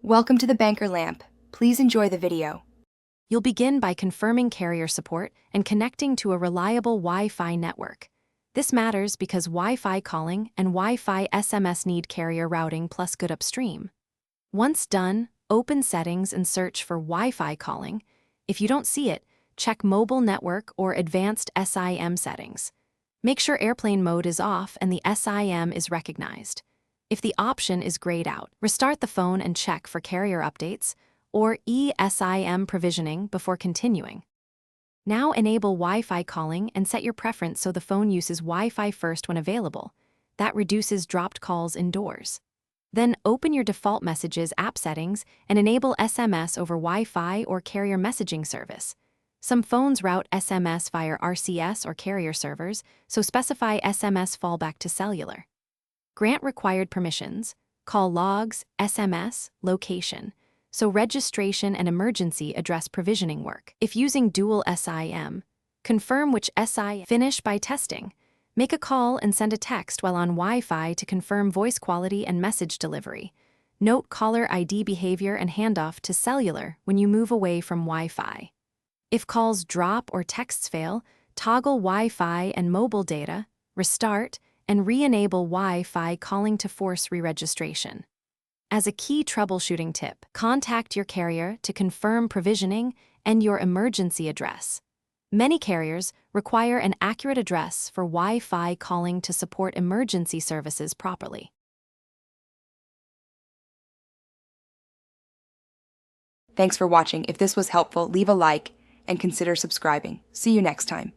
Welcome to the Banker Lamp. Please enjoy the video. You'll begin by confirming carrier support and connecting to a reliable Wi-Fi network. This matters because Wi-Fi calling and Wi-Fi SMS need carrier routing plus good upstream. Once done, open Settings and search for Wi-Fi calling. If you don't see it, check Mobile Network or Advanced SIM settings. Make sure airplane mode is off and the SIM is recognized. If the option is grayed out, restart the phone and check for carrier updates or eSIM provisioning before continuing. Now enable Wi-Fi calling and set your preference so the phone uses Wi-Fi first when available. That reduces dropped calls indoors. Then open your default messages app settings and enable SMS over Wi-Fi or carrier messaging service. Some phones route SMS via RCS or carrier servers, so specify SMS fallback to cellular. Grant required permissions, call logs, SMS, location, so registration and emergency address provisioning work. If using dual SIM, confirm which SIM. Finish by testing. Make a call and send a text while on Wi-Fi to confirm voice quality and message delivery. Note caller ID behavior and handoff to cellular when you move away from Wi-Fi. If calls drop or texts fail, toggle Wi-Fi and mobile data, restart, and re-enable Wi-Fi calling to force re-registration. As a key troubleshooting tip, contact your carrier to confirm provisioning and your emergency address. Many carriers require an accurate address for Wi-Fi calling to support emergency services properly. Thanks for watching. If this was helpful, leave a like and consider subscribing. See you next time.